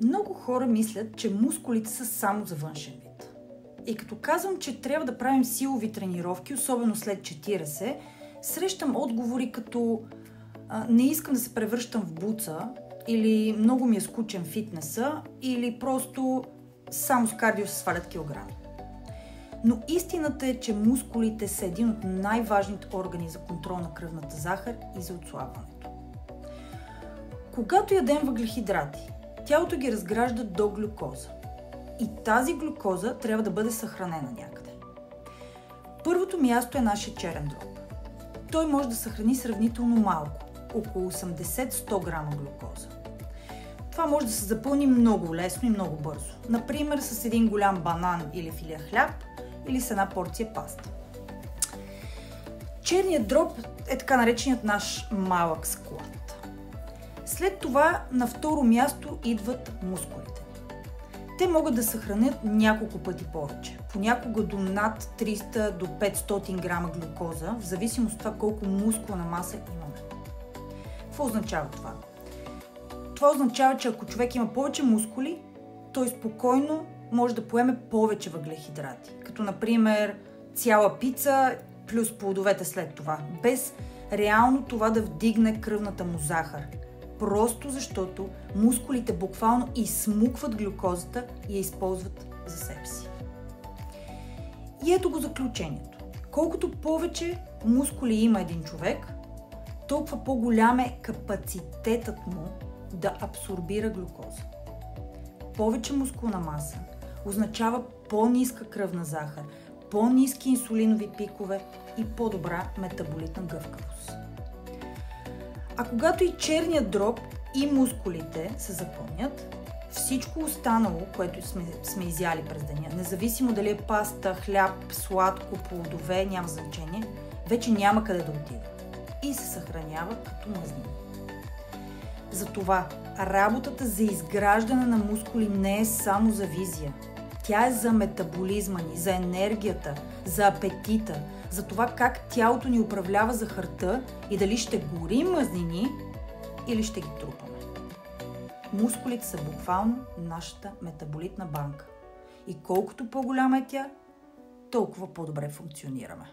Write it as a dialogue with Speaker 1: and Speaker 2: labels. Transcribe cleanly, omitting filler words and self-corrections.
Speaker 1: Много хора мислят, че мускулите са само за външен вид. И като казвам, че трябва да правим силови тренировки, особено след 40, срещам отговори като не искам да се превръщам в буца, или много ми е скучен фитнеса, или просто само с кардио се свалят килограми. Но истината е, че мускулите са един от най-важните органи за контрол на кръвната захар и за отслабването. Когато ядем въглехидрати, тялото ги разгражда до глюкоза. И тази глюкоза трябва да бъде съхранена някъде. Първото място е нашия черен дроб. Той може да съхрани сравнително малко, около 80-100 грама глюкоза. Това може да се запълни много лесно и много бързо. Например, с един голям банан или филе хляб, или с една порция паста. Черният дроб е така нареченият наш малък склад. След това на второ място идват мускулите. Те могат да съхранят няколко пъти повече, понякога до над 300 до 500 грама глюкоза, в зависимост от това колко мускулна маса имаме. Какво означава това? Това означава, че ако човек има повече мускули, той спокойно може да поеме повече въглехидрати, като например цяла пица плюс плодовете след това, без реално това да вдигне кръвната му захар. Просто защото мускулите буквално изсмукват глюкозата и я използват за себе си. И ето го заключението. Колкото повече мускули има един човек, толкова по-голям е капацитетът му да абсорбира глюкоза. Повече мускулна маса означава по-ниска кръвна захар, по-ниски инсулинови пикове и по-добра метаболитна гъвкавост. А когато и черният дроб и мускулите се запълнят, всичко останало, което сме изяли през деня, независимо дали е паста, хляб, сладко, плодове, няма значение, вече няма къде да отиде и се съхранява като мазнини. Затова работата за изграждане на мускули не е само за визия. Тя е за метаболизма ни, за енергията, за апетита, за това как тялото ни управлява захарта и дали ще горим мазнини или ще ги трупаме. Мускулите са буквално нашата метаболитна банка. И колкото по-голяма е тя, толкова по-добре функционираме.